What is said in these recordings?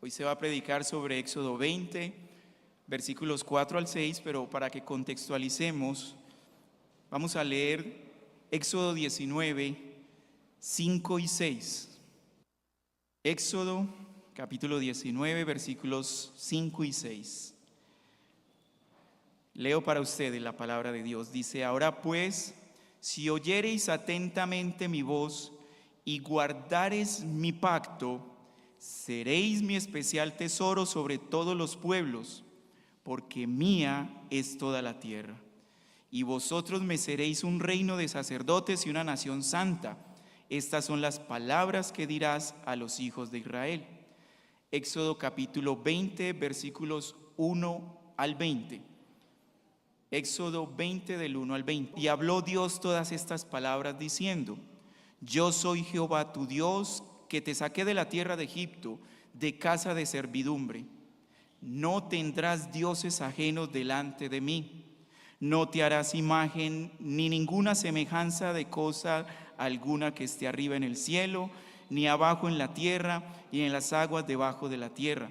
Hoy se va a predicar sobre Éxodo 20, versículos 4 al 6, pero para que contextualicemos, vamos a leer Éxodo 19, 5 y 6. Éxodo capítulo 19, versículos 5 y 6. Leo para ustedes la palabra de Dios. Dice: ahora pues, si oyereis atentamente mi voz y guardareis mi pacto, seréis mi especial tesoro sobre todos los pueblos, porque mía es toda la tierra. Y vosotros me seréis un reino de sacerdotes y una nación santa. Estas son las palabras que dirás a los hijos de Israel. Éxodo capítulo 20, versículos 1 al 20. Éxodo 20 del 1 al 20. Y habló Dios todas estas palabras diciendo: yo soy Jehová tu Dios, que te saqué de la tierra de Egipto, de casa de servidumbre. No tendrás dioses ajenos delante de mí. No te harás imagen ni ninguna semejanza de cosa alguna que esté arriba en el cielo, ni abajo en la tierra, ni en las aguas debajo de la tierra.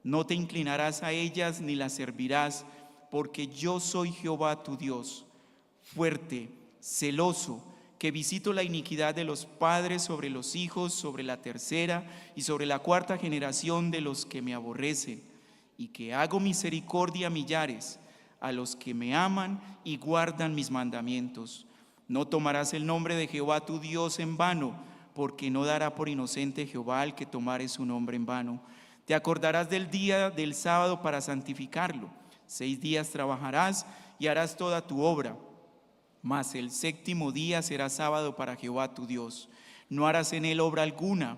No te inclinarás a ellas ni las servirás, porque yo soy Jehová tu Dios, fuerte, celoso, que visito la iniquidad de los padres sobre los hijos, sobre la tercera y sobre la cuarta generación de los que me aborrecen, y que hago misericordia a millares, a los que me aman y guardan mis mandamientos. No tomarás el nombre de Jehová tu Dios en vano, porque no dará por inocente Jehová al que tomare su nombre en vano. Te acordarás del día del sábado para santificarlo. 6 días trabajarás y harás toda tu obra, mas el séptimo día será sábado para Jehová tu Dios. No harás en él obra alguna,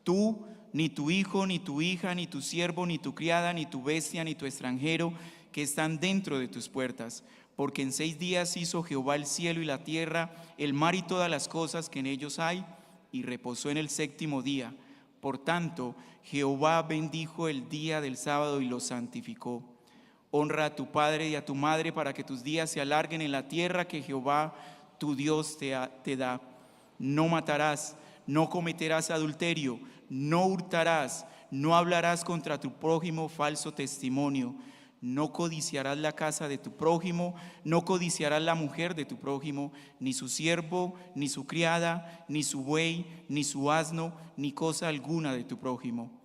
tú, ni tu hijo, ni tu hija, ni tu siervo, ni tu criada, ni tu bestia, ni tu extranjero, que están dentro de tus puertas. Porque en 6 días hizo Jehová el cielo y la tierra, el mar y todas las cosas que en ellos hay, y reposó en el séptimo día. Por tanto, Jehová bendijo el día del sábado y lo santificó. Honra a tu padre y a tu madre, para que tus días se alarguen en la tierra que Jehová tu Dios te da. No matarás, no cometerás adulterio, no hurtarás, no hablarás contra tu prójimo falso testimonio, no codiciarás la casa de tu prójimo, no codiciarás la mujer de tu prójimo, ni su siervo, ni su criada, ni su buey, ni su asno, ni cosa alguna de tu prójimo.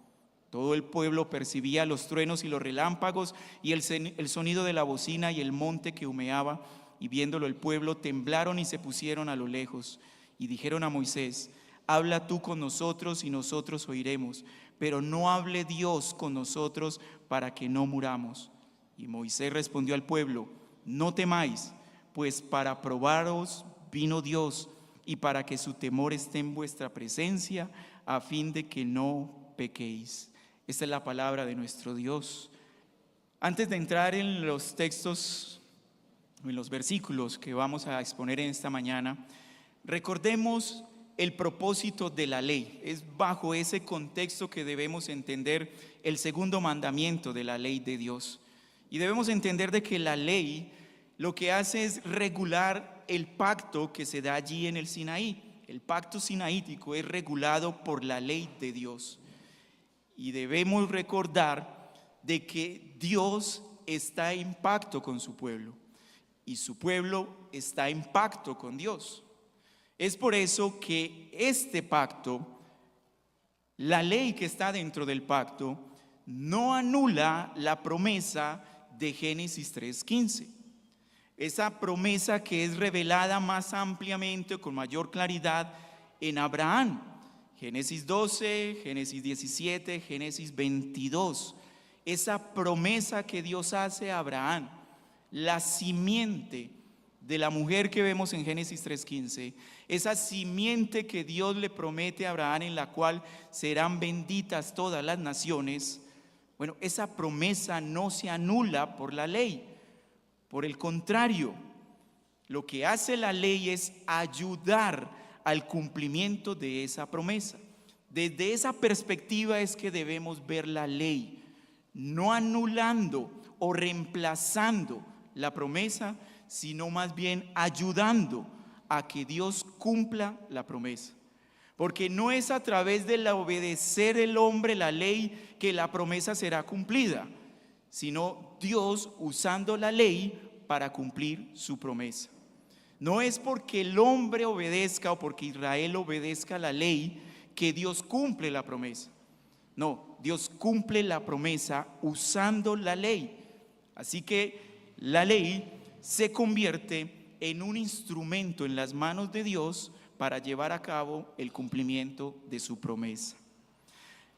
Todo el pueblo percibía los truenos y los relámpagos y el sonido de la bocina y el monte que humeaba, y viéndolo el pueblo temblaron y se pusieron a lo lejos. Y dijeron a Moisés: habla tú con nosotros y nosotros oiremos, pero no hable Dios con nosotros para que no muramos. Y Moisés respondió al pueblo: no temáis, pues para probaros vino Dios, y para que su temor esté en vuestra presencia, a fin de que no pequéis. Esta es la palabra de nuestro Dios. Antes de entrar en los textos, en los versículos que vamos a exponer en esta mañana, recordemos el propósito de la ley. Es bajo ese contexto que debemos entender el segundo mandamiento de la ley de Dios. Y debemos entender de que la ley lo que hace es regular el pacto que se da allí en el Sinaí. El pacto sinaítico es regulado por la ley de Dios. Y debemos recordar de que Dios está en pacto con su pueblo y su pueblo está en pacto con Dios. Es por eso que este pacto, la ley que está dentro del pacto, no anula la promesa de Génesis 3:15. Esa promesa que es revelada más ampliamente, con mayor claridad, en Abraham. Génesis 12, Génesis 17, Génesis 22. Esa promesa que Dios hace a Abraham, la simiente de la mujer que vemos en Génesis 3:15, esa simiente que Dios le promete a Abraham, en la cual serán benditas todas las naciones. Bueno, esa promesa no se anula por la ley. Por el contrario, lo que hace la ley es ayudar al cumplimiento de esa promesa. Desde esa perspectiva es que debemos ver la ley, no anulando o reemplazando la promesa, sino más bien ayudando a que Dios cumpla la promesa. Porque no es a través de obedecer el hombre la ley que la promesa será cumplida, sino Dios usando la ley para cumplir su promesa. No es porque el hombre obedezca o porque Israel obedezca la ley que Dios cumple la promesa. No, Dios cumple la promesa usando la ley. Así que la ley se convierte en un instrumento en las manos de Dios para llevar a cabo el cumplimiento de su promesa.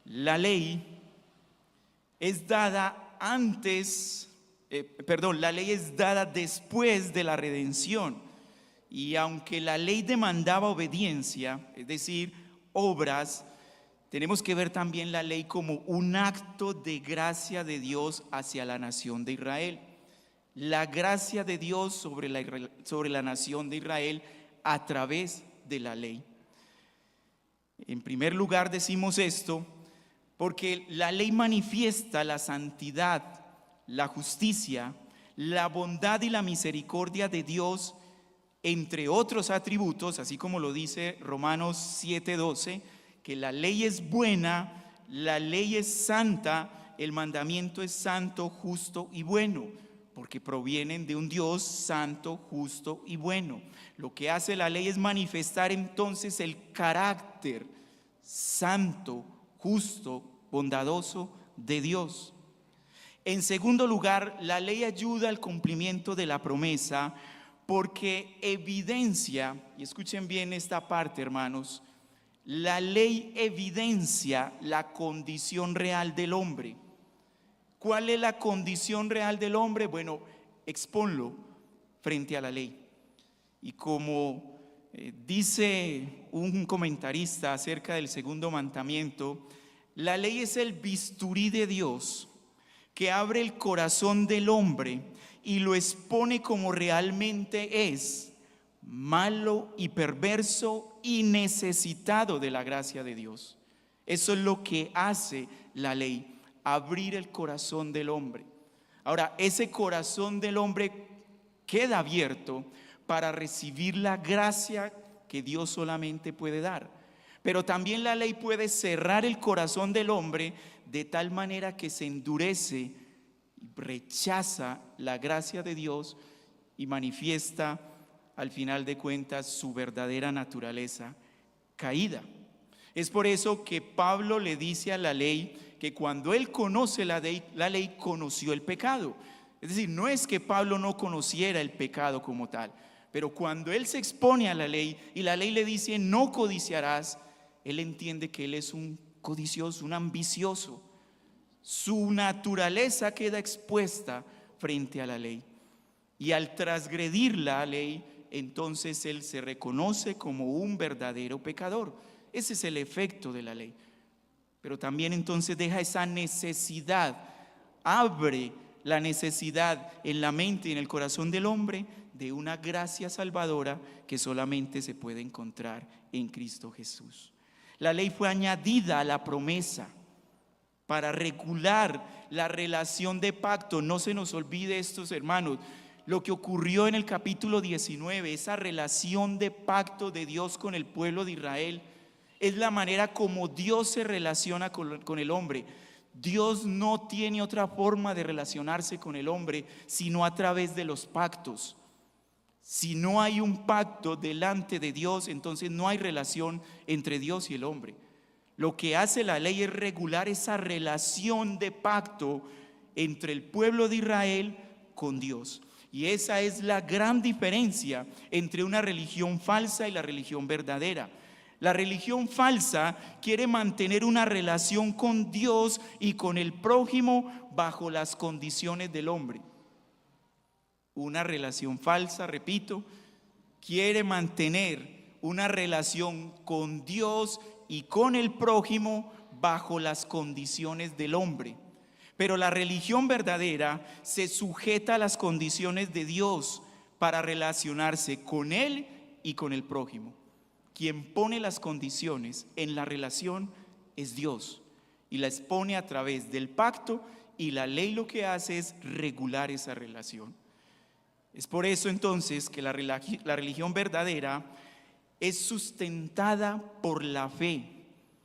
La ley es dada la ley es dada después de la redención. Y aunque la ley demandaba obediencia, es decir, obras, tenemos que ver también la ley como un acto de gracia de Dios hacia la nación de Israel. La gracia de Dios sobre la nación de Israel a través de la ley. En primer lugar decimos esto porque la ley manifiesta la santidad, la justicia, la bondad y la misericordia de Dios, entre otros atributos, así como lo dice Romanos 7:12, que la ley es buena, la ley es santa, el mandamiento es santo, justo y bueno, porque provienen de un Dios santo, justo y bueno. Lo que hace la ley es manifestar entonces el carácter santo, justo, bondadoso de Dios. En segundo lugar, la ley ayuda al cumplimiento de la promesa porque evidencia, y escuchen bien esta parte, hermanos, la ley evidencia la condición real del hombre. ¿Cuál es la condición real del hombre? Bueno, exponlo frente a la ley. Y como dice un comentarista acerca del segundo mandamiento, la ley es el bisturí de Dios que abre el corazón del hombre y lo expone como realmente es, malo y perverso y necesitado de la gracia de Dios. Eso es lo que hace la ley, abrir el corazón del hombre. Ahora, ese corazón del hombre queda abierto para recibir la gracia que Dios solamente puede dar. Pero también la ley puede cerrar el corazón del hombre de tal manera que se endurece, rechaza la gracia de Dios y manifiesta al final de cuentas su verdadera naturaleza caída. Es por eso que Pablo le dice a la ley que cuando él conoce la ley conoció el pecado. Es decir, no es que Pablo no conociera el pecado como tal, pero cuando él se expone a la ley y la ley le dice no codiciarás, él entiende que él es un codicioso, un ambicioso. Su naturaleza queda expuesta frente a la ley. Y al transgredir la ley, entonces él se reconoce como un verdadero pecador. Ese es el efecto de la ley. Pero también entonces deja esa necesidad, abre la necesidad en la mente y en el corazón del hombre de una gracia salvadora que solamente se puede encontrar en Cristo Jesús. La ley fue añadida a la promesa para regular la relación de pacto. No se nos olvide estos, hermanos, lo que ocurrió en el capítulo 19, esa relación de pacto de Dios con el pueblo de Israel, es la manera como Dios se relaciona con el hombre. Dios no tiene otra forma de relacionarse con el hombre sino a través de los pactos. Si no hay un pacto delante de Dios, entonces no hay relación entre Dios y el hombre. Lo que hace la ley es regular esa relación de pacto entre el pueblo de Israel con Dios. Y esa es la gran diferencia entre una religión falsa y la religión verdadera. La religión falsa quiere mantener una relación con Dios y con el prójimo bajo las condiciones del hombre. Una relación falsa, repito, quiere mantener una relación con Dios y con el prójimo bajo las condiciones del hombre. Pero la religión verdadera se sujeta a las condiciones de Dios para relacionarse con Él y con el prójimo. Quien pone las condiciones en la relación es Dios y la expone a través del pacto, y la ley lo que hace es regular esa relación. Es por eso entonces que la religión verdadera es sustentada por la fe.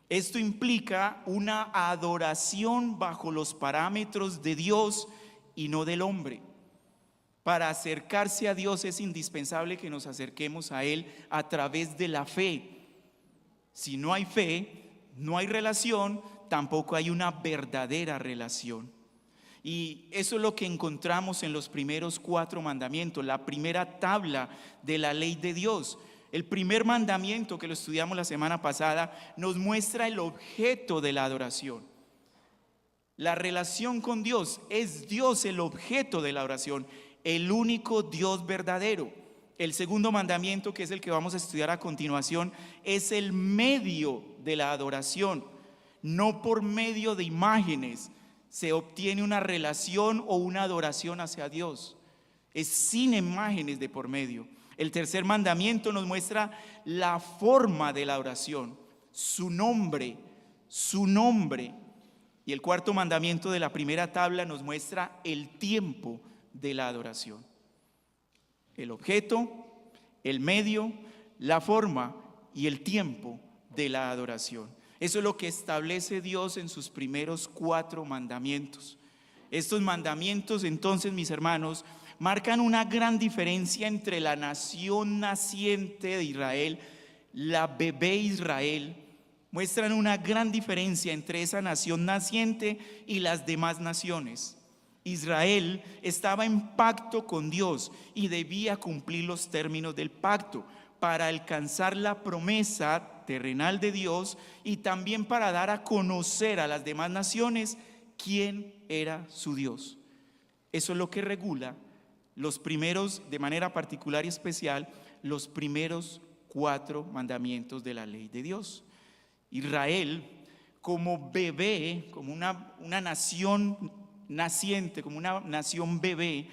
Esto implica una adoración bajo los parámetros de Dios y no del hombre. Para acercarse a Dios es indispensable que nos acerquemos a Él a través de la fe. Si no hay fe, no hay relación, tampoco hay una verdadera relación. Y eso es lo que encontramos en los primeros 4 mandamientos, la primera tabla de la ley de Dios. El primer mandamiento, que lo estudiamos la semana pasada, nos muestra el objeto de la adoración. La relación con Dios, es Dios el objeto de la oración, el único Dios verdadero. El segundo mandamiento, que es el que vamos a estudiar a continuación, es el medio de la adoración. No por medio de imágenes se obtiene una relación o una adoración hacia Dios. Es sin imágenes de por medio. El tercer mandamiento nos muestra la forma de la oración, su nombre. Y el cuarto mandamiento de la primera tabla nos muestra el tiempo de la adoración. El objeto, el medio, la forma y el tiempo de la adoración. Eso es lo que establece Dios en sus primeros 4 mandamientos. Estos mandamientos, entonces, mis hermanos, marcan una gran diferencia entre la nación naciente de Israel, la bebé Israel. Muestran una gran diferencia entre esa nación naciente y las demás naciones. Israel estaba en pacto con Dios y debía cumplir los términos del pacto para alcanzar la promesa terrenal de Dios y también para dar a conocer a las demás naciones quién era su Dios. Eso es lo que regula los primeros, de manera particular y especial, los primeros 4 mandamientos de la ley de Dios. Israel, como bebé, como una nación naciente, como una nación bebé,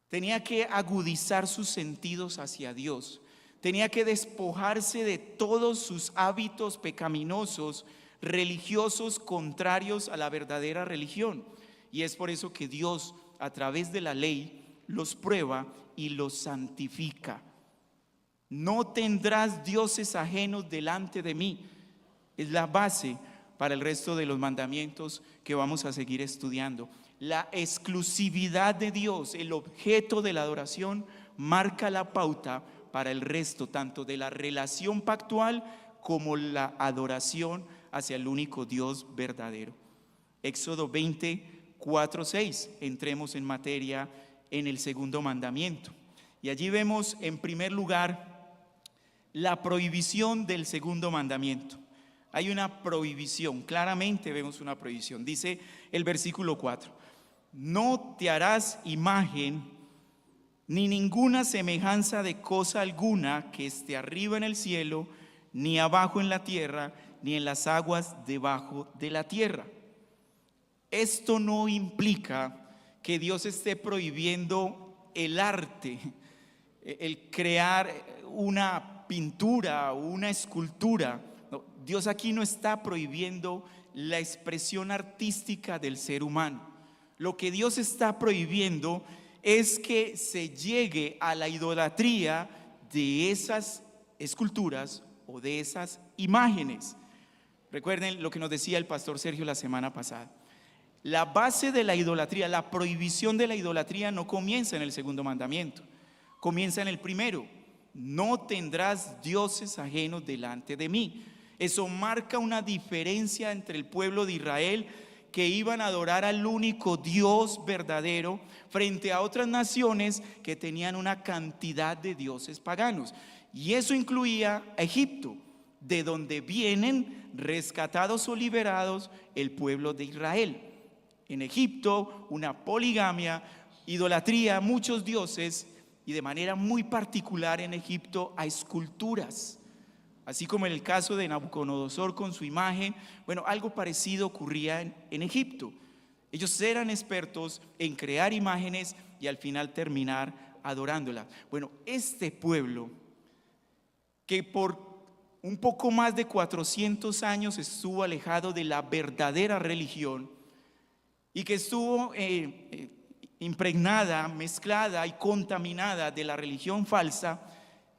tenía que agudizar sus sentidos hacia Dios. Tenía que despojarse de todos sus hábitos pecaminosos, religiosos, contrarios a la verdadera religión. Y es por eso que Dios, a través de la ley, los prueba y los santifica. No tendrás dioses ajenos delante de mí. Es la base para el resto de los mandamientos que vamos a seguir estudiando. La exclusividad de Dios, el objeto de la adoración, marca la pauta para el resto, tanto de la relación pactual como la adoración hacia el único Dios verdadero. Éxodo 24:6, entremos en materia en el segundo mandamiento. Y allí vemos en primer lugar la prohibición del segundo mandamiento. Hay una prohibición, claramente vemos una prohibición. Dice el versículo 4: no te harás imagen ni ninguna semejanza de cosa alguna que esté arriba en el cielo, ni abajo en la tierra, ni en las aguas debajo de la tierra. Esto no implica que Dios esté prohibiendo el arte, el crear una pintura o una escultura. No, Dios aquí no está prohibiendo la expresión artística del ser humano. Lo que Dios está prohibiendo es que se llegue a la idolatría de esas esculturas o de esas imágenes. Recuerden lo que nos decía el pastor Sergio la semana pasada. La base de la idolatría, la prohibición de la idolatría no comienza en el segundo mandamiento, comienza en el primero: no tendrás dioses ajenos delante de mí. Eso marca una diferencia entre el pueblo de Israel, que iban a adorar al único Dios verdadero, frente a otras naciones que tenían una cantidad de dioses paganos. Y eso incluía a Egipto, de donde vienen rescatados o liberados el pueblo de Israel. En Egipto, una poligamia, idolatría, muchos dioses, y de manera muy particular en Egipto a esculturas. Así como en el caso de Nabucodonosor con su imagen, bueno, algo parecido ocurría en Egipto. Ellos eran expertos en crear imágenes y al final terminar adorándolas. Bueno, este pueblo, que por un poco más de 400 años estuvo alejado de la verdadera religión y que estuvo impregnada, mezclada y contaminada de la religión falsa,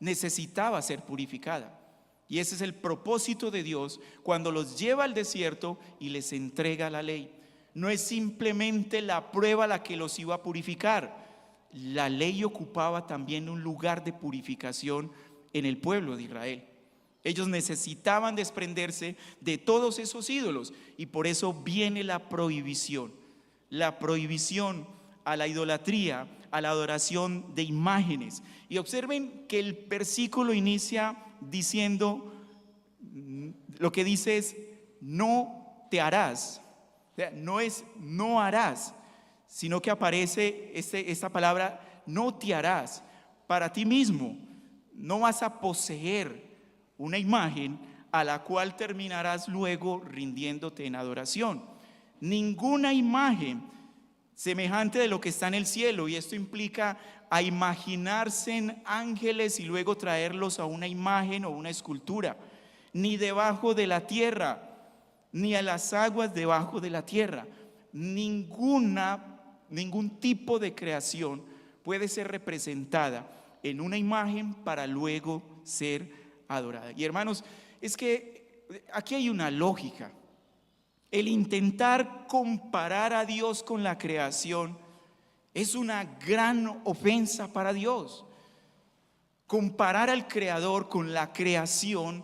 necesitaba ser purificada. Y ese es el propósito de Dios cuando los lleva al desierto y les entrega la ley. No es simplemente la prueba la que los iba a purificar. La ley ocupaba también un lugar de purificación en el pueblo de Israel. Ellos necesitaban desprenderse de todos esos ídolos y por eso viene la prohibición a la idolatría, a la adoración de imágenes. Y observen que el versículo inicia diciendo, lo que dice es, no te harás. O sea, no es no harás, sino que aparece esta palabra, no te harás para ti mismo. No vas a poseer una imagen a la cual terminarás luego rindiéndote en adoración. Ninguna imagen semejante de lo que está en el cielo, y esto implica a imaginarse en ángeles y luego traerlos a una imagen o una escultura, ni debajo de la tierra, ni a las aguas debajo de la tierra. Ningún tipo de creación puede ser representada en una imagen para luego ser adorada. Y hermanos, es que aquí hay una lógica. El intentar comparar a Dios con la creación es una gran ofensa para Dios. Comparar al Creador con la creación,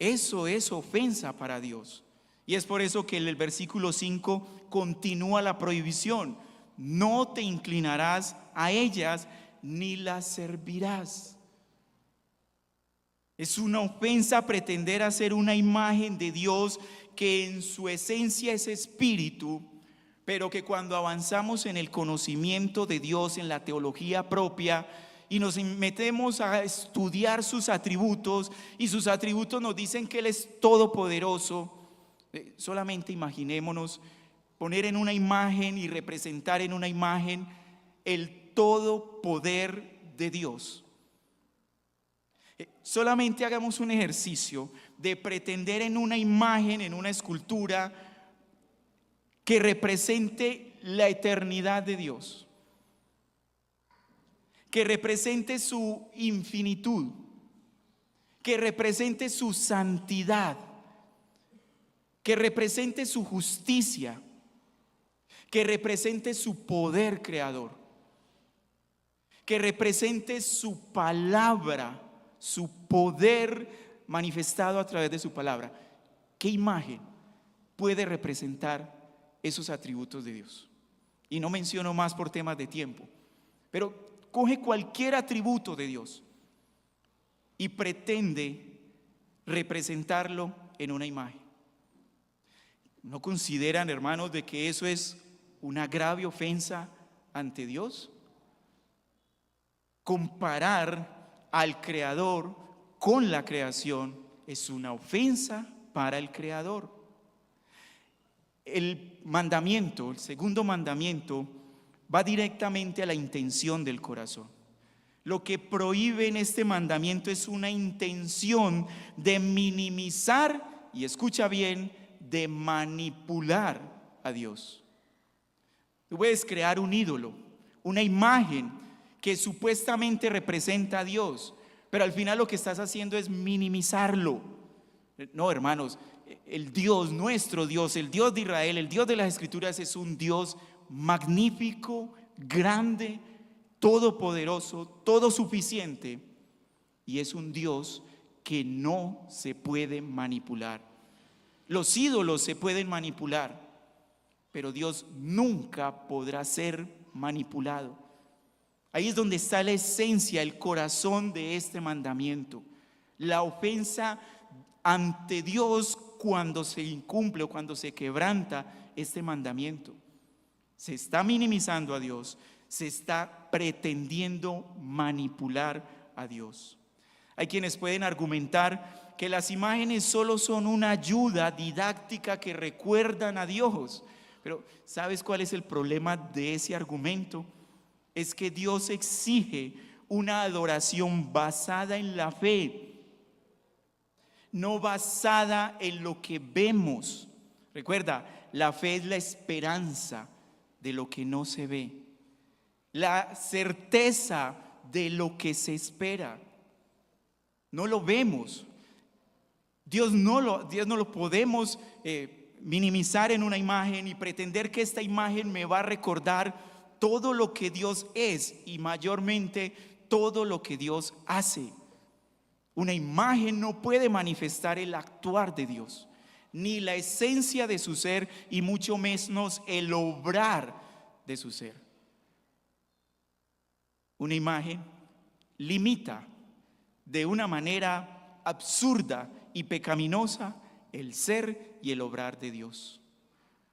eso es ofensa para Dios. Y es por eso que en el versículo 5 continúa la prohibición. No te inclinarás a ellas ni las servirás. Es una ofensa pretender hacer una imagen de Dios que en su esencia es espíritu, pero que cuando avanzamos en el conocimiento de Dios, en la teología propia, y nos metemos a estudiar sus atributos, y sus atributos nos dicen que Él es todopoderoso, solamente imaginémonos poner en una imagen y representar en una imagen el todo poder de Dios. Solamente hagamos un ejercicio de pretender en una imagen, en una escultura que represente la eternidad de Dios, que represente su infinitud, que represente su santidad, que represente su justicia, que represente su poder creador, que represente su palabra, su poder manifestado a través de su palabra. ¿Qué imagen puede representar esos atributos de Dios? Y no menciono más por temas de tiempo, pero coge cualquier atributo de Dios y pretende representarlo en una imagen. ¿No consideran, hermanos, de que eso es una grave ofensa ante Dios? Comparar al Creador con la creación es una ofensa para el Creador. El segundo mandamiento, va directamente a la intención del corazón. Lo que prohíbe en este mandamiento es una intención de minimizar, y escucha bien, de manipular a Dios. Tú puedes crear un ídolo, una imagen que supuestamente representa a Dios, pero al final lo que estás haciendo es minimizarlo. No, hermanos, el Dios, nuestro Dios, el Dios de Israel, el Dios de las Escrituras es un Dios magnífico, grande, todopoderoso, todo suficiente, y es un Dios que no se puede manipular. Los ídolos se pueden manipular, pero Dios nunca podrá ser manipulado. Ahí es donde está la esencia, el corazón de este mandamiento. La ofensa ante Dios cuando se incumple o cuando se quebranta este mandamiento. Se está minimizando a Dios, se está pretendiendo manipular a Dios. Hay quienes pueden argumentar que las imágenes solo son una ayuda didáctica que recuerdan a Dios. Pero ¿sabes cuál es el problema de ese argumento? Es que Dios exige una adoración basada en la fe, no basada en lo que vemos. Recuerda, la fe es la esperanza de lo que no se ve, la certeza de lo que se espera. no lo vemos. Dios no lo podemos minimizar en una imagen y pretender que esta imagen me va a recordar todo lo que Dios es y mayormente todo lo que Dios hace. Una imagen no puede manifestar el actuar de Dios, ni la esencia de su ser y mucho menos el obrar de su ser. Una imagen limita de una manera absurda y pecaminosa el ser y el obrar de Dios.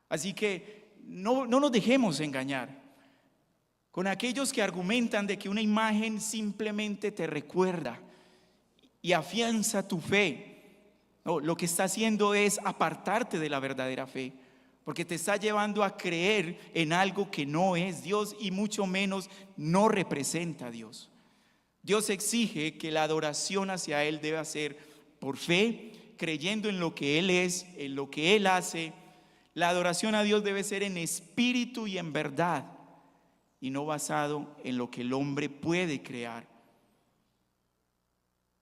Así que no nos dejemos engañar con aquellos que argumentan de que una imagen simplemente te recuerda y afianza tu fe. No, lo que está haciendo es apartarte de la verdadera fe, porque te está llevando a creer en algo que no es Dios y mucho menos no representa a Dios. Dios exige que la adoración hacia Él debe ser por fe, creyendo en lo que Él es, en lo que Él hace. La adoración a Dios debe ser en espíritu y en verdad, y no basado en lo que el hombre puede crear.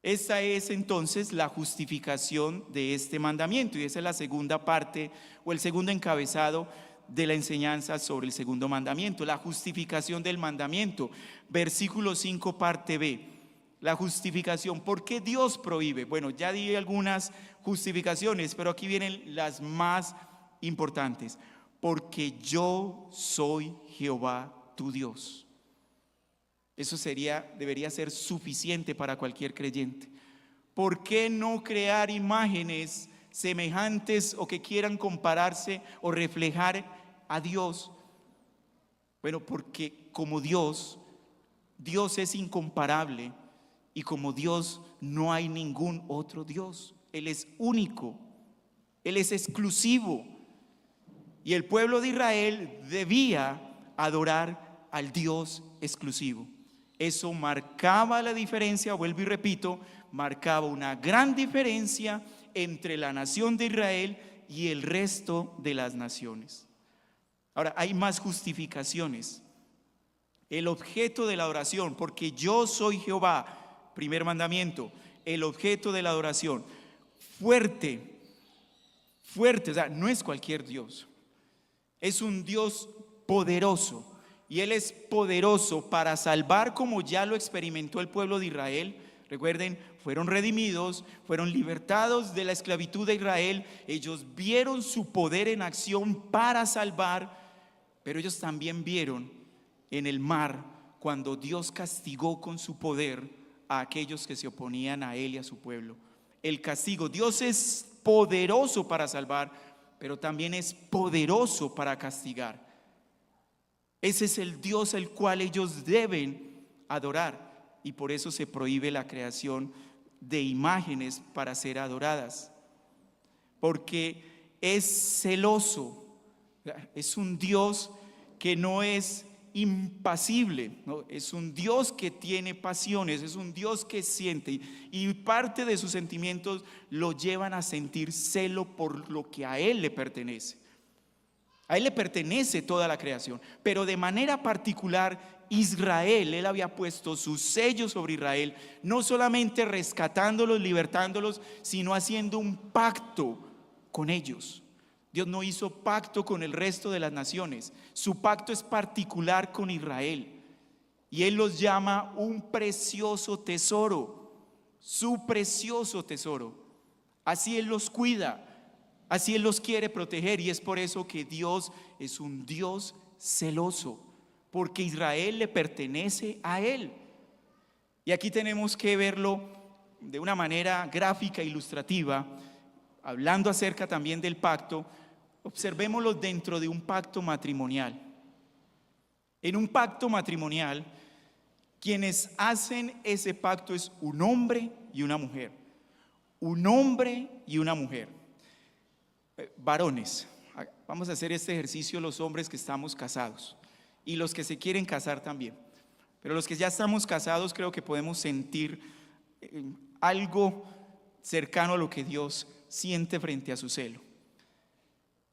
Esta es entonces la justificación de este mandamiento, y esa es la segunda parte o el segundo encabezado de la enseñanza sobre el segundo mandamiento, la justificación del mandamiento. Versículo 5, parte B. La justificación. ¿Por qué Dios prohíbe? Bueno, ya di algunas justificaciones, pero aquí vienen las más importantes. Porque yo soy Jehová tu Dios. Eso debería ser suficiente para cualquier creyente. ¿Por qué no crear imágenes semejantes o que quieran compararse o reflejar a Dios? Bueno, porque como Dios es incomparable, y como Dios no hay ningún otro Dios. Él es único, Él es exclusivo, y el pueblo de Israel debía adorar al Dios exclusivo. Eso marcaba la diferencia, vuelvo y repito, marcaba una gran diferencia entre la nación de Israel y el resto de las naciones. Ahora, hay más justificaciones. El objeto de la adoración, porque yo soy Jehová, primer mandamiento, el objeto de la adoración, fuerte, o sea, no es cualquier Dios, es un Dios poderoso. Y Él es poderoso para salvar, como ya lo experimentó el pueblo de Israel. Recuerden, fueron redimidos, fueron libertados de la esclavitud de Israel. Ellos vieron su poder en acción para salvar, pero ellos también vieron en el mar cuando Dios castigó con su poder a aquellos que se oponían a Él y a su pueblo. El castigo. Dios es poderoso para salvar, pero también es poderoso para castigar. Ese es el Dios al cual ellos deben adorar, y por eso se prohíbe la creación de imágenes para ser adoradas, porque es celoso, es un Dios que no es impasible, ¿no? Es un Dios que tiene pasiones, es un Dios que siente, y parte de sus sentimientos lo llevan a sentir celo por lo que a Él le pertenece. A Él le pertenece toda la creación, pero de manera particular Israel, Él había puesto su sello sobre Israel, no solamente rescatándolos, libertándolos, sino haciendo un pacto con ellos. Dios no hizo pacto con el resto de las naciones, su pacto es particular con Israel, y Él los llama un precioso tesoro, su precioso tesoro. Así Él los cuida. Así Él los quiere proteger, y es por eso que Dios es un Dios celoso, porque Israel le pertenece a Él. Y aquí tenemos que verlo de una manera gráfica, ilustrativa, hablando acerca también del pacto. Observémoslo dentro de un pacto matrimonial. En un pacto matrimonial, quienes hacen ese pacto es un hombre y una mujer. Un hombre y una mujer. Varones, vamos a hacer este ejercicio los hombres que estamos casados y los que se quieren casar también, pero los que ya estamos casados creo que podemos sentir algo cercano a lo que Dios siente frente a su celo.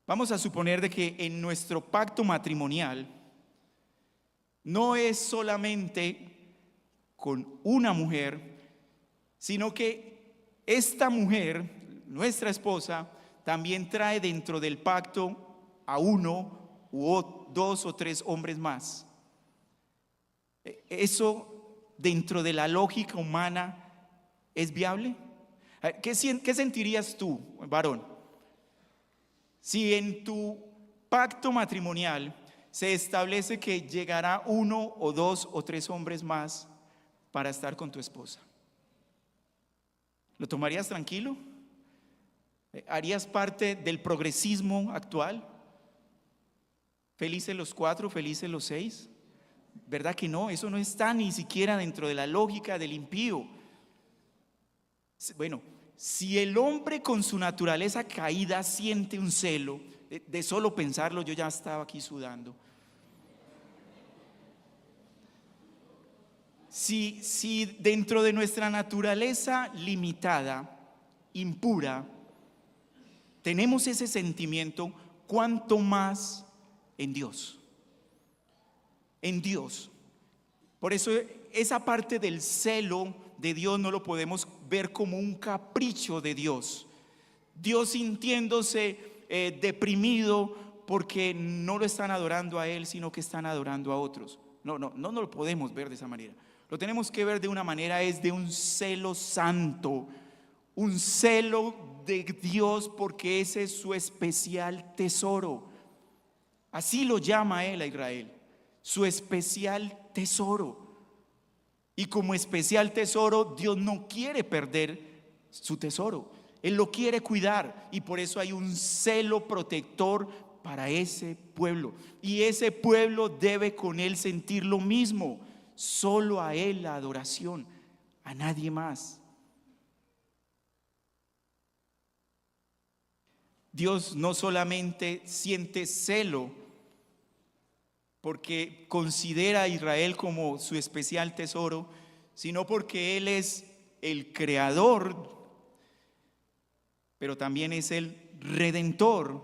Vamos a suponer de que en nuestro pacto matrimonial no es solamente con una mujer, sino que esta mujer, nuestra esposa, también trae dentro del pacto a uno u dos o tres hombres más. ¿Eso dentro de la lógica humana es viable? ¿Qué sentirías tú, varón, si en tu pacto matrimonial se establece que llegará uno o dos o tres hombres más para estar con tu esposa? ¿Lo tomarías tranquilo? ¿Harías parte del progresismo actual? ¿Felices los 4, felices los 6? ¿Verdad que no? Eso no está ni siquiera dentro de la lógica del impío. Bueno, si el hombre con su naturaleza caída siente un celo, de solo pensarlo yo ya estaba aquí sudando. Si dentro de nuestra naturaleza limitada, impura, tenemos ese sentimiento, ¿cuánto más en Dios? En Dios. Por eso esa parte del celo de Dios no lo podemos ver como un capricho de Dios. Dios sintiéndose deprimido porque no lo están adorando a Él, sino que están adorando a otros. No lo podemos ver de esa manera. Lo tenemos que ver de una manera, es de un celo santo, un celo de Dios, porque ese es su especial tesoro. Así lo llama Él a Israel, su especial tesoro. Y como especial tesoro, Dios no quiere perder su tesoro. Él lo quiere cuidar, y por eso hay un celo protector para ese pueblo. Y ese pueblo debe con Él sentir lo mismo. Solo a Él la adoración, a nadie más. Dios no solamente siente celo porque considera a Israel como su especial tesoro, sino porque Él es el creador, pero también es el redentor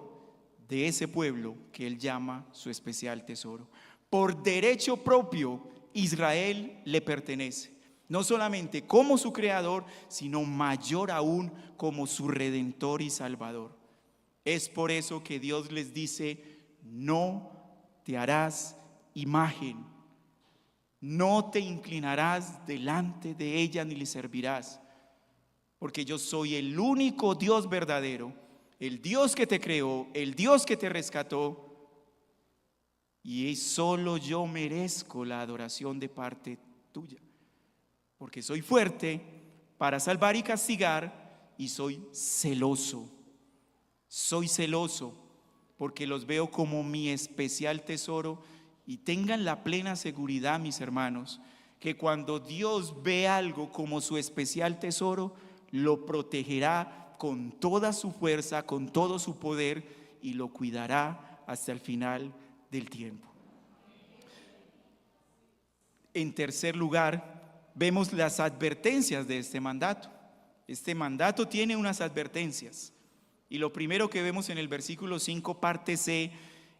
de ese pueblo que Él llama su especial tesoro. Por derecho propio, Israel le pertenece, no solamente como su creador, sino mayor aún como su redentor y salvador. Es por eso que Dios les dice: no te harás imagen, no te inclinarás delante de ella ni le servirás, porque yo soy el único Dios verdadero, el Dios que te creó, el Dios que te rescató, y solo yo merezco la adoración de parte tuya, porque soy fuerte para salvar y castigar, y soy celoso porque los veo como mi especial tesoro. Y tengan la plena seguridad, mis hermanos, que cuando Dios ve algo como su especial tesoro, lo protegerá con toda su fuerza, con todo su poder, y lo cuidará hasta el final del tiempo. En tercer lugar, vemos las advertencias de este mandato. Este mandato tiene unas advertencias, y lo primero que vemos en el versículo 5, parte C,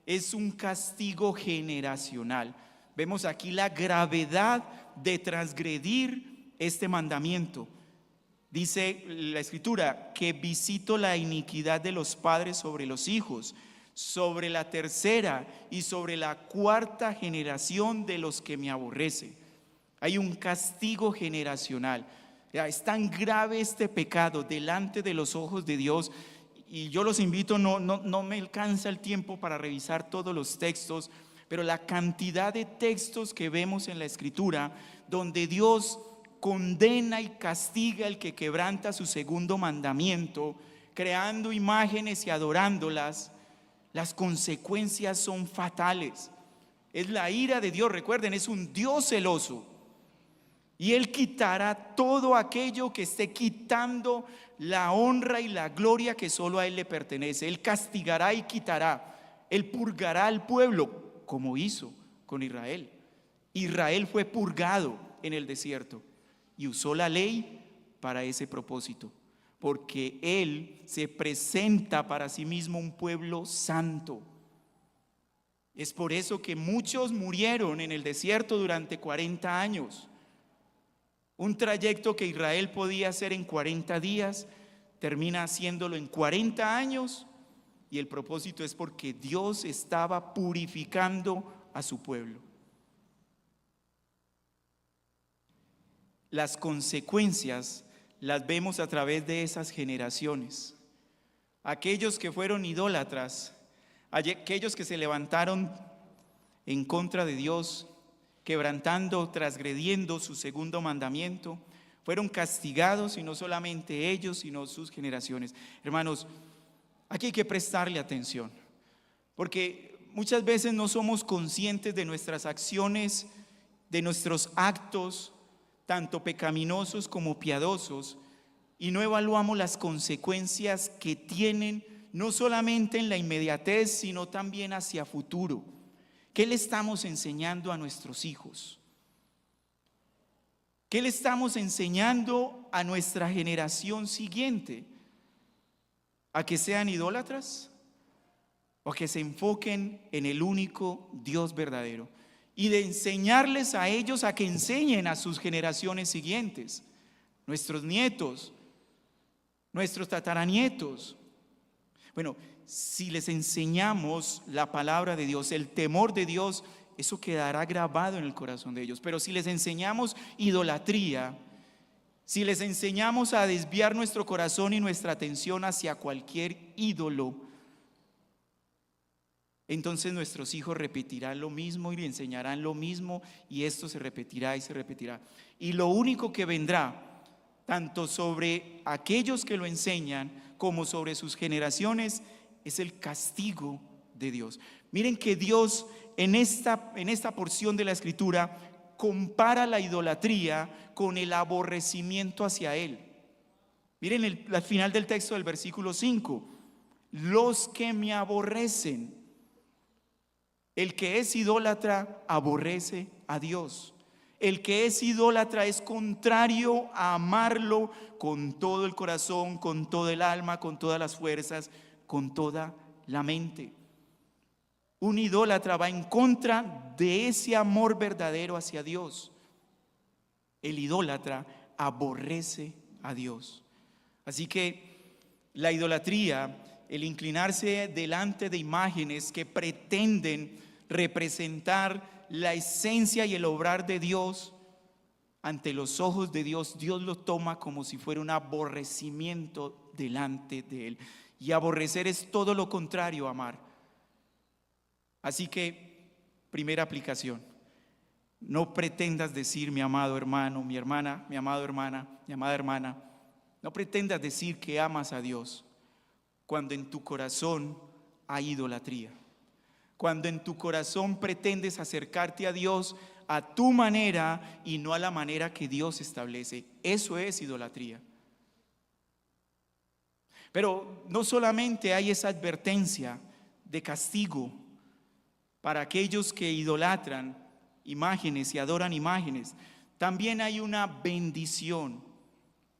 es un castigo generacional. Vemos aquí la gravedad de transgredir este mandamiento. Dice la Escritura que visito la iniquidad de los padres sobre los hijos, sobre la tercera y sobre la cuarta generación de los que me aborrecen. Hay un castigo generacional. Es tan grave este pecado delante de los ojos de Dios. Y yo los invito, no me alcanza el tiempo para revisar todos los textos, pero la cantidad de textos que vemos en la Escritura donde Dios condena y castiga al que quebranta su segundo mandamiento, creando imágenes y adorándolas, las consecuencias son fatales. Es la ira de Dios, recuerden, es un Dios celoso. Y Él quitará todo aquello que esté quitando la honra y la gloria que solo a Él le pertenece. Él castigará y quitará. Él purgará al pueblo, como hizo con Israel. Israel fue purgado en el desierto y usó la ley para ese propósito, porque Él se presenta para sí mismo un pueblo santo. Es por eso que muchos murieron en el desierto durante 40 años. Un trayecto que Israel podía hacer en 40 días, termina haciéndolo en 40 años, y el propósito es porque Dios estaba purificando a su pueblo. Las consecuencias las vemos a través de esas generaciones. Aquellos que fueron idólatras, aquellos que se levantaron en contra de Dios, quebrantando, transgrediendo su segundo mandamiento, fueron castigados, y no solamente ellos, sino sus generaciones. Hermanos, aquí hay que prestarle atención, porque muchas veces no somos conscientes de nuestras acciones, de nuestros actos, tanto pecaminosos como piadosos, y no evaluamos las consecuencias que tienen, no solamente en la inmediatez, sino también hacia futuro. ¿Qué le estamos enseñando a nuestros hijos? ¿Qué le estamos enseñando a nuestra generación siguiente? ¿A que sean idólatras? ¿O que se enfoquen en el único Dios verdadero? Y de enseñarles a ellos a que enseñen a sus generaciones siguientes, nuestros nietos, nuestros tataranietos. Bueno, si les enseñamos la palabra de Dios, el temor de Dios, eso quedará grabado en el corazón de ellos. Pero si les enseñamos idolatría, si les enseñamos a desviar nuestro corazón y nuestra atención hacia cualquier ídolo, entonces nuestros hijos repetirán lo mismo y le enseñarán lo mismo, y esto se repetirá y se repetirá. Y lo único que vendrá, tanto sobre aquellos que lo enseñan como sobre sus generaciones, es el castigo de Dios. Miren que Dios en esta porción de la Escritura compara la idolatría con el aborrecimiento hacia Él. Miren al final del texto del versículo 5: los que me aborrecen. El que es idólatra aborrece a Dios. El que es idólatra es contrario a amarlo con todo el corazón, con todo el alma, con todas las fuerzas, con toda la mente. Un idólatra va en contra de ese amor verdadero hacia Dios. El idólatra aborrece a Dios. Así que la idolatría, el inclinarse delante de imágenes que pretenden representar la esencia y el obrar de Dios, ante los ojos de Dios, Dios lo toma como si fuera un aborrecimiento delante de Él. Y aborrecer es todo lo contrario a amar. Así que, primera aplicación: no pretendas decir mi amado hermano, mi hermana, mi amado hermana, mi amada hermana, no pretendas decir que amas a Dios cuando en tu corazón hay idolatría, cuando en tu corazón pretendes acercarte a Dios a tu manera y no a la manera que Dios establece. Eso es idolatría. Pero no solamente hay esa advertencia de castigo para aquellos que idolatran imágenes y adoran imágenes, también hay una bendición.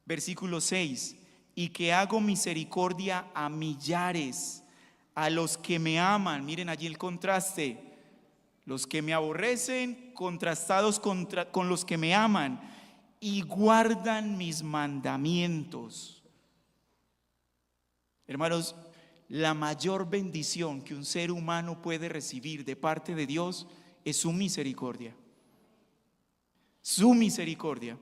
Versículo 6: y que hago misericordia a millares, a los que me aman. Miren allí el contraste: los que me aborrecen contrastados con los que me aman y guardan mis mandamientos. Hermanos, la mayor bendición que un ser humano puede recibir de parte de Dios es su misericordia. Su misericordia.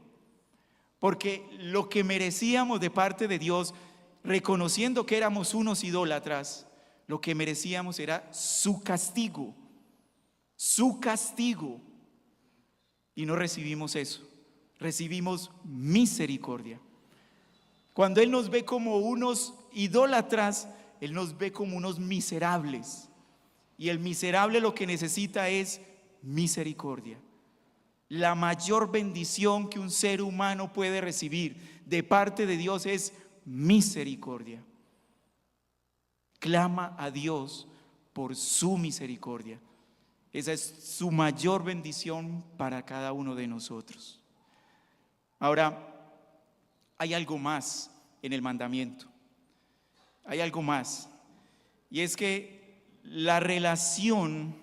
Porque lo que merecíamos de parte de Dios, reconociendo que éramos unos idólatras, lo que merecíamos era su castigo. Su castigo. Y no recibimos eso. Recibimos misericordia. Cuando Él nos ve como unos idólatras, Él nos ve como unos miserables. Y el miserable lo que necesita es misericordia. La mayor bendición que un ser humano puede recibir de parte de Dios es misericordia. Clama a Dios por su misericordia. Esa es su mayor bendición para cada uno de nosotros. Ahora, hay algo más en el mandamiento. Hay algo más. Y es que la relación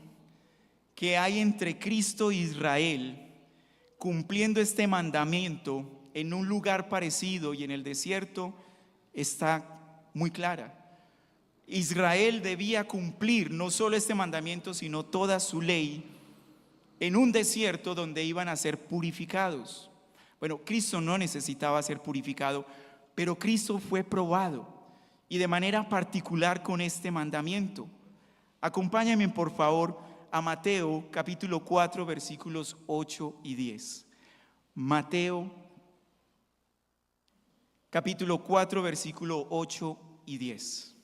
que hay entre Cristo e Israel cumpliendo este mandamiento en un lugar parecido y en el desierto está muy clara. Israel debía cumplir no solo este mandamiento, sino toda su ley en un desierto donde iban a ser purificados. Bueno, Cristo no necesitaba ser purificado, pero Cristo fue probado y de manera particular con este mandamiento. Acompáñame por favor a Mateo capítulo 4 versículos 8 y 10. Mateo capítulo 4 versículo 8 y 10.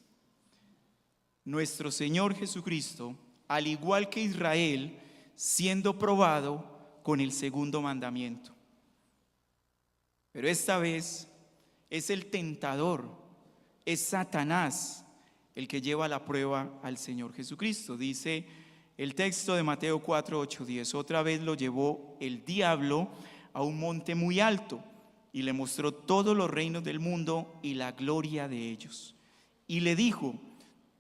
Nuestro Señor Jesucristo, al igual que Israel, siendo probado con el segundo mandamiento. Pero esta vez es el tentador, es Satanás el que lleva la prueba al Señor Jesucristo. Dice el texto de Mateo 4, 8, 10. Otra vez lo llevó el diablo a un monte muy alto y le mostró todos los reinos del mundo y la gloria de ellos. Y le dijo: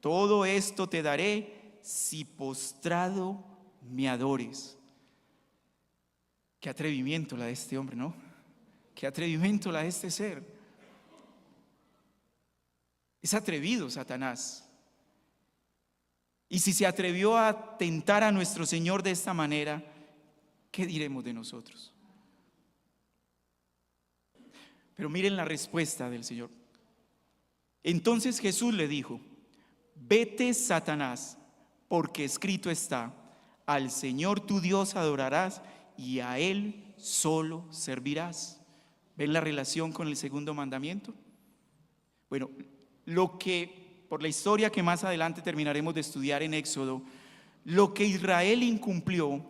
todo esto te daré si postrado me adores. Qué atrevimiento la de este hombre, ¿no? Qué atrevimiento la de este ser. Es atrevido Satanás. Y si se atrevió a tentar a nuestro Señor de esta manera, ¿qué diremos de nosotros? Pero miren la respuesta del Señor. Entonces Jesús le dijo: vete, Satanás, porque escrito está: al Señor tu Dios adorarás y a Él solo servirás. ¿Ven la relación con el segundo mandamiento? Bueno, lo que por la historia que más adelante terminaremos de estudiar en Éxodo, lo que Israel incumplió,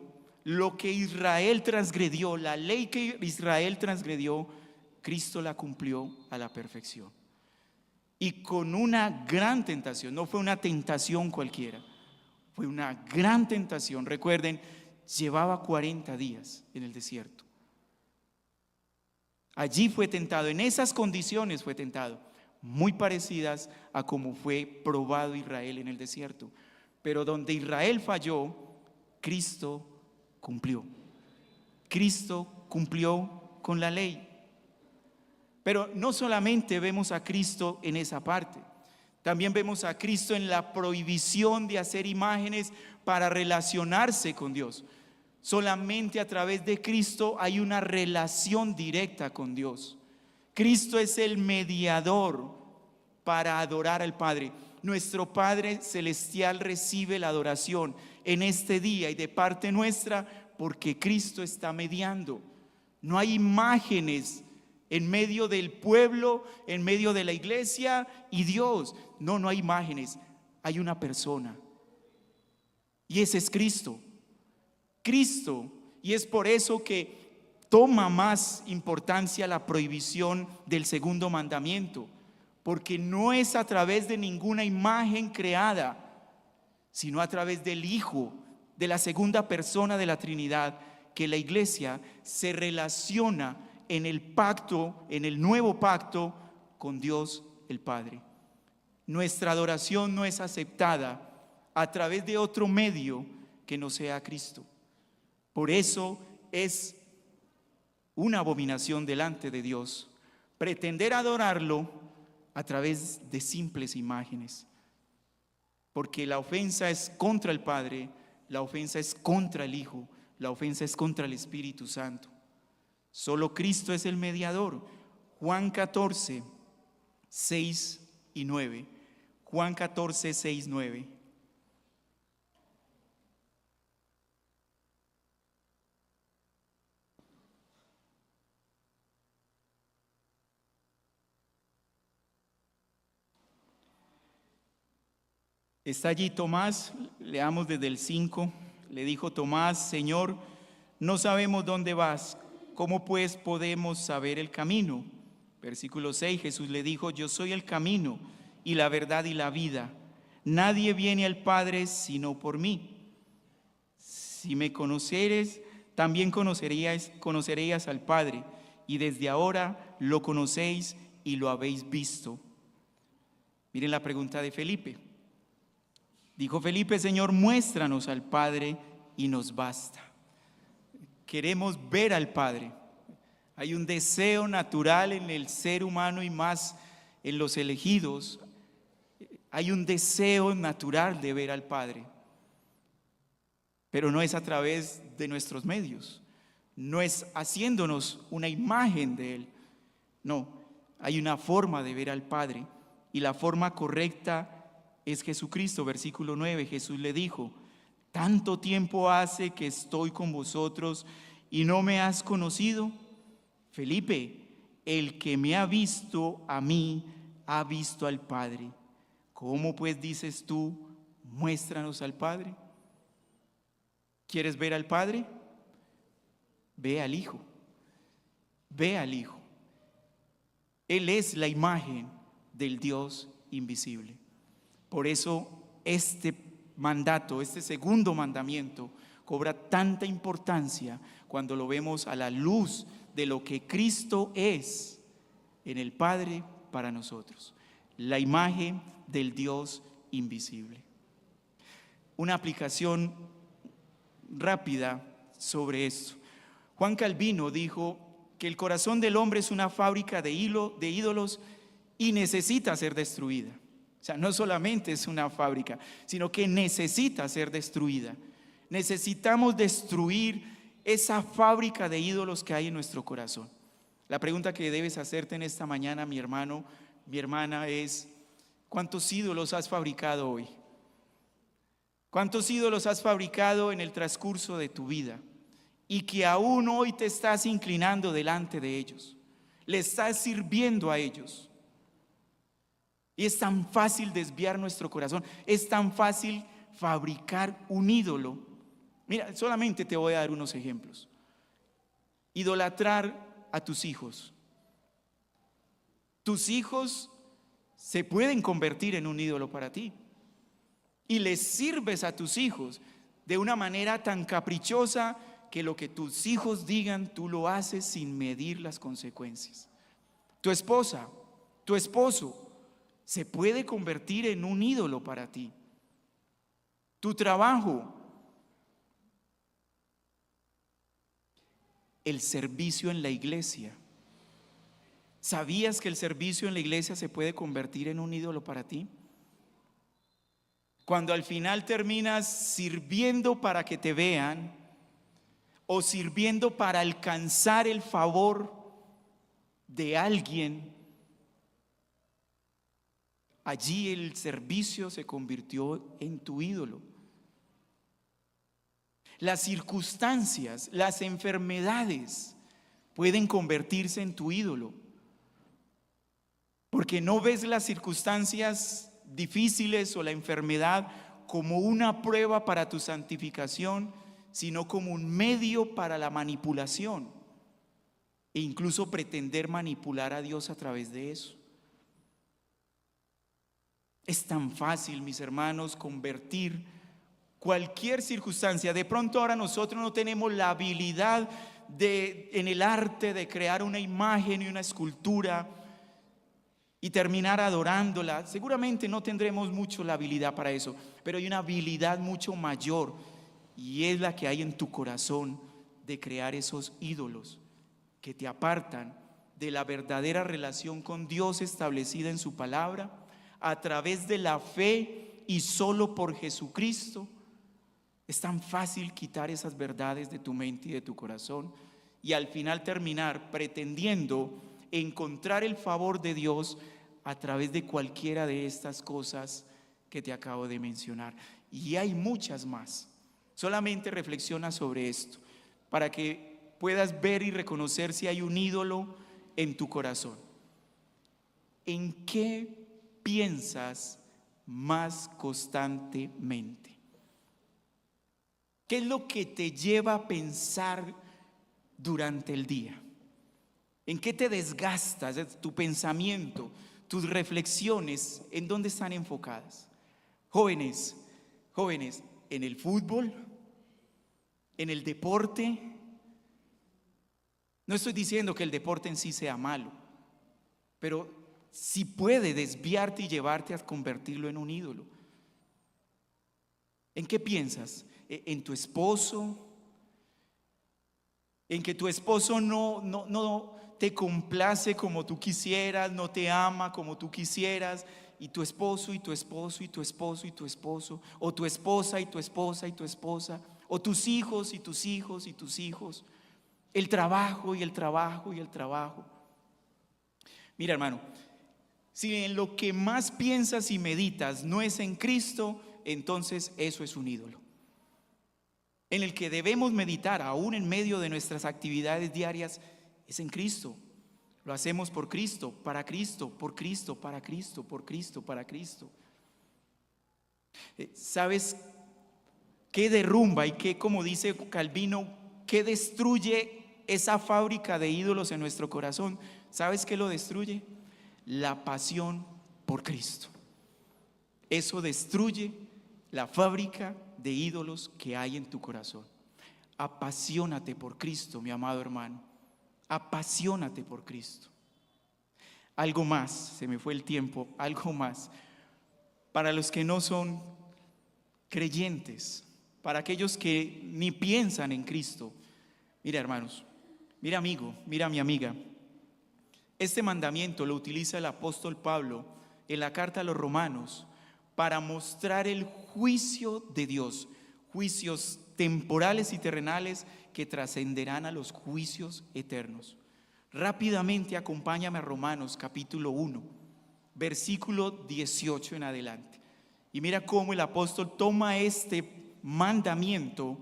lo que Israel transgredió, la ley que Israel transgredió, Cristo la cumplió a la perfección. Y con una gran tentación, no fue una tentación cualquiera, fue una gran tentación. Recuerden, llevaba 40 días en el desierto. Allí fue tentado, en esas condiciones fue tentado, muy parecidas a como fue probado Israel en el desierto. Pero donde Israel falló, Cristo cumplió. Cristo cumplió con la ley. Pero no solamente vemos a Cristo en esa parte, también vemos a Cristo en la prohibición de hacer imágenes para relacionarse con Dios. Solamente a través de Cristo hay una relación directa con Dios. Cristo es el mediador para adorar al Padre. Nuestro Padre Celestial recibe la adoración en este día y de parte nuestra porque Cristo está mediando. No hay imágenes en medio del pueblo, en medio de la iglesia y Dios. No hay imágenes, hay una persona. Y ese es Cristo. Cristo. Y es por eso que toma más importancia la prohibición del segundo mandamiento, porque no es a través de ninguna imagen creada, sino a través del Hijo, de la segunda persona de la Trinidad, que la iglesia se relaciona en el pacto, en el nuevo pacto con Dios el Padre. Nuestra adoración no es aceptada a través de otro medio que no sea Cristo. Por eso es una abominación delante de Dios pretender adorarlo a través de simples imágenes, porque la ofensa es contra el Padre, la ofensa es contra el Hijo, la ofensa es contra el Espíritu Santo. Solo Cristo es el mediador. Juan 14, 6 y 9. Juan 14, 6, 9. Está allí Tomás, leamos desde el 5. Le dijo Tomás: Señor, no sabemos dónde vas, ¿cómo pues podemos saber el camino? Versículo 6, Jesús le dijo: yo soy el camino y la verdad y la vida. Nadie viene al Padre sino por mí. Si me conoceres, también conocerías al Padre, y desde ahora lo conocéis y lo habéis visto. Miren la pregunta de Felipe. Dijo Felipe: Señor, muéstranos al Padre y nos basta. queremos ver al Padre. Hay un deseo natural en el ser humano y más en los elegidos. Hay un deseo natural de ver al Padre, pero no es a través de nuestros medios, no es haciéndonos una imagen de Él. No, hay una forma de ver al Padre y la forma correcta es Jesucristo. Versículo 9, Jesús le dijo: ¿tanto tiempo hace que estoy con vosotros y no me has conocido? Felipe, el que me ha visto a mí, ha visto al Padre. ¿Cómo pues dices tú, muéstranos al Padre? ¿Quieres ver al Padre? Ve al Hijo. Ve al Hijo. Él es la imagen del Dios invisible. Por eso este mandato, este segundo mandamiento, cobra tanta importancia cuando lo vemos a la luz de lo que Cristo es en el Padre para nosotros, la imagen del Dios invisible. Una aplicación rápida sobre esto. Juan Calvino dijo que el corazón del hombre es una fábrica de ídolos y necesita ser destruida. O sea, no solamente es una fábrica, sino que necesita ser destruida. Necesitamos destruir esa fábrica de ídolos que hay en nuestro corazón. La pregunta que debes hacerte en esta mañana, mi hermano, mi hermana, es: ¿cuántos ídolos has fabricado hoy? ¿Cuántos ídolos has fabricado en el transcurso de tu vida? Y que aún hoy te estás inclinando delante de ellos, le estás sirviendo a ellos. Y es tan fácil desviar nuestro corazón, es tan fácil fabricar un ídolo. Mira, solamente te voy a dar unos ejemplos. Idolatrar a tus hijos. Tus hijos se pueden convertir en un ídolo para ti. Y les sirves a tus hijos de una manera tan caprichosa que lo que tus hijos digan, tú lo haces sin medir las consecuencias. Tu esposa, tu esposo se puede convertir en un ídolo para ti. Tu trabajo, el servicio en la iglesia. ¿Sabías que el servicio en la iglesia se puede convertir en un ídolo para ti? Cuando al final terminas sirviendo para que te vean o sirviendo para alcanzar el favor de alguien, allí el servicio se convirtió en tu ídolo. Las circunstancias, las enfermedades pueden convertirse en tu ídolo, porque no ves las circunstancias difíciles o la enfermedad como una prueba para tu santificación, sino como un medio para la manipulación e incluso pretender manipular a Dios a través de eso. Es tan fácil, mis hermanos, convertir cualquier circunstancia. De pronto ahora nosotros no tenemos la habilidad en el arte de crear una imagen y una escultura y terminar adorándola. Seguramente no tendremos mucho la habilidad para eso, pero hay una habilidad mucho mayor, y es la que hay en tu corazón, de crear esos ídolos que te apartan de la verdadera relación con Dios establecida en su palabra a través de la fe y solo por Jesucristo. Es tan fácil quitar esas verdades de tu mente y de tu corazón y al final terminar pretendiendo encontrar el favor de Dios a través de cualquiera de estas cosas que te acabo de mencionar. Y hay muchas más. Solamente reflexiona sobre esto para que puedas ver y reconocer si hay un ídolo en tu corazón. ¿En qué piensas más constantemente? ¿Qué es lo que te lleva a pensar durante el día? ¿En qué te desgastas? Tu pensamiento, tus reflexiones, ¿en dónde están enfocadas? Jóvenes, ¿en el fútbol? ¿En el deporte? No estoy diciendo que el deporte en sí sea malo, pero sí puede desviarte y llevarte a convertirlo en un ídolo. ¿En qué piensas? ¿En tu esposo? en que tu esposo no te complace como tú quisieras, no te ama como tú quisieras, y tu esposo y tu esposo y tu esposo y tu esposo, o tu esposa y tu esposa y tu esposa, o tus hijos y tus hijos y tus hijos, el trabajo y el trabajo y el trabajo. Mira, hermano, si en lo que más piensas y meditas no es en Cristo, entonces eso es un ídolo. En el que debemos meditar, aún en medio de nuestras actividades diarias, es en Cristo. Lo hacemos por Cristo, para Cristo, por Cristo, para Cristo, por Cristo, para Cristo. ¿Sabes qué derrumba y qué, como dice Calvino, qué destruye esa fábrica de ídolos en nuestro corazón? ¿Sabes qué lo destruye? La pasión por Cristo. Eso destruye la fábrica de ídolos que hay en tu corazón. Apasionate por Cristo, mi amado hermano. Apasionate por Cristo. Algo más, se me fue el tiempo, algo más. Para los que no son creyentes, para aquellos que ni piensan en Cristo. Mira, hermanos, mira, amigo, mira, mi amiga. Este mandamiento lo utiliza el apóstol Pablo en la carta a los Romanos para mostrar el juicio de Dios, juicios temporales y terrenales que trascenderán a los juicios eternos. Rápidamente acompáñame a Romanos capítulo 1, versículo 18 en adelante. Y mira cómo el apóstol toma este mandamiento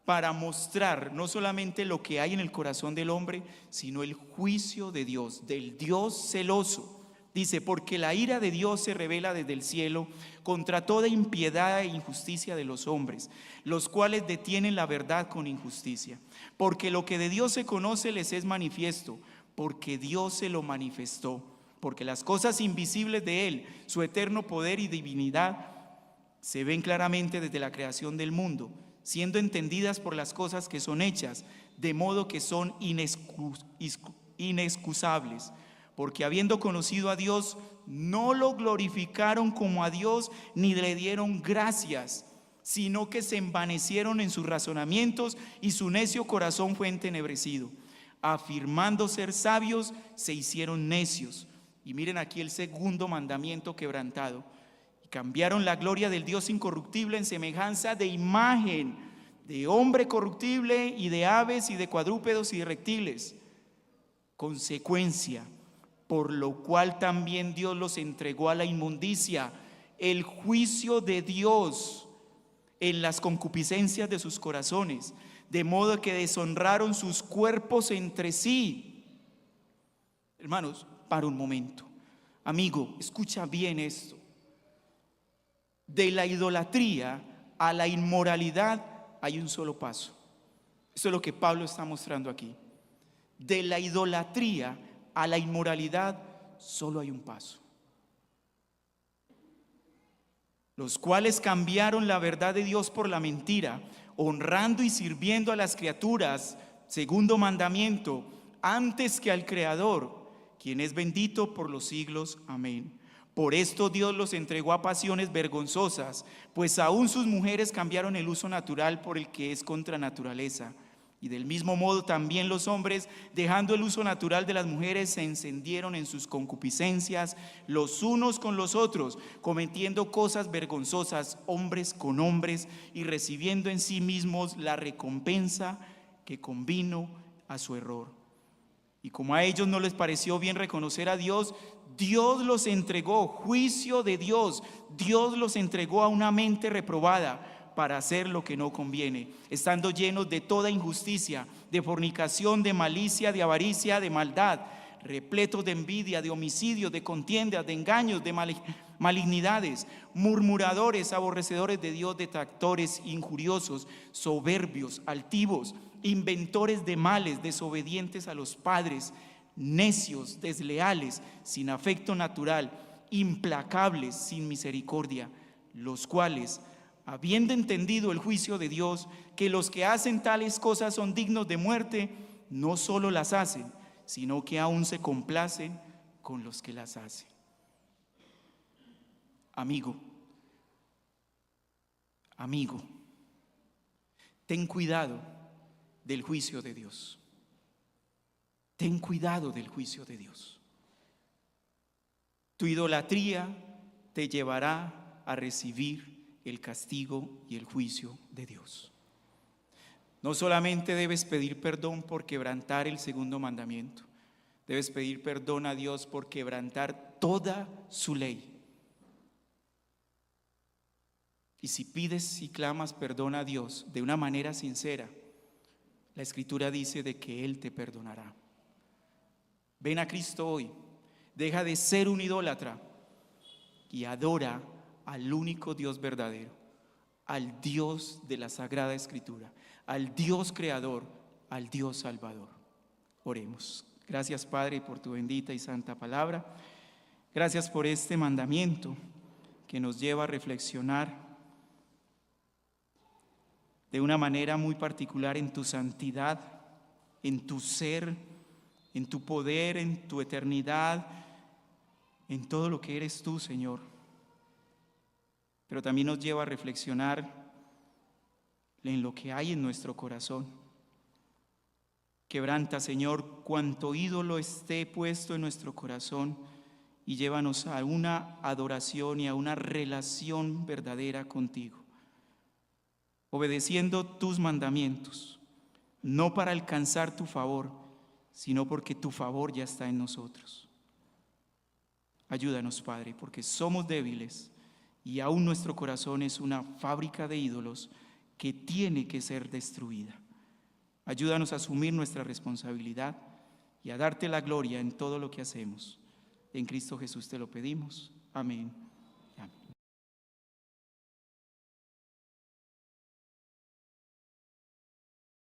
para mostrar no solamente lo que hay en el corazón del hombre, sino el juicio de Dios, del Dios celoso. Dice, porque la ira de Dios se revela desde el cielo contra toda impiedad e injusticia de los hombres, los cuales detienen la verdad con injusticia. Porque lo que de Dios se conoce les es manifiesto, porque Dios se lo manifestó. Porque las cosas invisibles de Él, su eterno poder y divinidad, se ven claramente desde la creación del mundo, siendo entendidas por las cosas que son hechas, de modo que son inexcusables. Porque habiendo conocido a Dios, no lo glorificaron como a Dios, ni le dieron gracias, sino que se envanecieron en sus razonamientos, y su necio corazón fue entenebrecido. Afirmando ser sabios, se hicieron necios. Y miren aquí el segundo mandamiento quebrantado. Y cambiaron la gloria del Dios incorruptible en semejanza de imagen, de hombre corruptible y de aves y de cuadrúpedos y de reptiles. Consecuencia, por lo cual también Dios los entregó a la inmundicia, el juicio de Dios en las concupiscencias de sus corazones, de modo que deshonraron sus cuerpos entre sí. Hermanos, para un momento, amigo, escucha bien esto. De la idolatría a la inmoralidad hay un solo paso. Eso es lo que Pablo está mostrando aquí. De la idolatría a la inmoralidad solo hay un paso. Los cuales cambiaron la verdad de Dios por la mentira, honrando y sirviendo a las criaturas, segundo mandamiento, antes que al Creador, quien es bendito por los siglos. Amén. Por esto Dios los entregó a pasiones vergonzosas, pues aún sus mujeres cambiaron el uso natural por el que es contra naturaleza. Y del mismo modo también los hombres, dejando el uso natural de las mujeres, se encendieron en sus concupiscencias los unos con los otros, cometiendo cosas vergonzosas hombres con hombres, y recibiendo en sí mismos la recompensa que convino a su error. Y como a ellos no les pareció bien reconocer a Dios, Dios los entregó, juicio de Dios, Dios los entregó a una mente reprobada para hacer lo que no conviene, estando llenos de toda injusticia, de fornicación, de malicia, de avaricia, de maldad, repletos de envidia, de homicidios, de contiendas, de engaños, de malignidades, murmuradores, aborrecedores de Dios, detractores, injuriosos, soberbios, altivos, inventores de males, desobedientes a los padres, necios, desleales, sin afecto natural, implacables, sin misericordia, los cuales, habiendo entendido el juicio de Dios, que los que hacen tales cosas son dignos de muerte, no solo las hacen, sino que aún se complacen con los que las hacen. Amigo, ten cuidado del juicio de Dios. Ten cuidado del juicio de Dios. Tu idolatría te llevará a recibir el castigo y el juicio de Dios. No solamente debes pedir perdón por quebrantar el segundo mandamiento, debes pedir perdón a Dios por quebrantar toda su ley. Y si pides y clamas perdón a Dios de una manera sincera, la Escritura dice de que Él te perdonará. Ven a Cristo hoy, deja de ser un idólatra y adora al único Dios verdadero, al Dios de la Sagrada Escritura, al Dios creador, al Dios salvador. Oremos. Gracias, Padre, por tu bendita y santa palabra. Gracias por este mandamiento que nos lleva a reflexionar de una manera muy particular en tu santidad, en tu ser, en tu poder, en tu eternidad, en todo lo que eres tú, Señor. Pero también nos lleva a reflexionar en lo que hay en nuestro corazón. Quebranta, Señor, cuanto ídolo esté puesto en nuestro corazón y llévanos a una adoración y a una relación verdadera contigo, obedeciendo tus mandamientos, no para alcanzar tu favor, sino porque tu favor ya está en nosotros. Ayúdanos, Padre, porque somos débiles y aún nuestro corazón es una fábrica de ídolos que tiene que ser destruida. Ayúdanos a asumir nuestra responsabilidad y a darte la gloria en todo lo que hacemos. En Cristo Jesús te lo pedimos. Amén.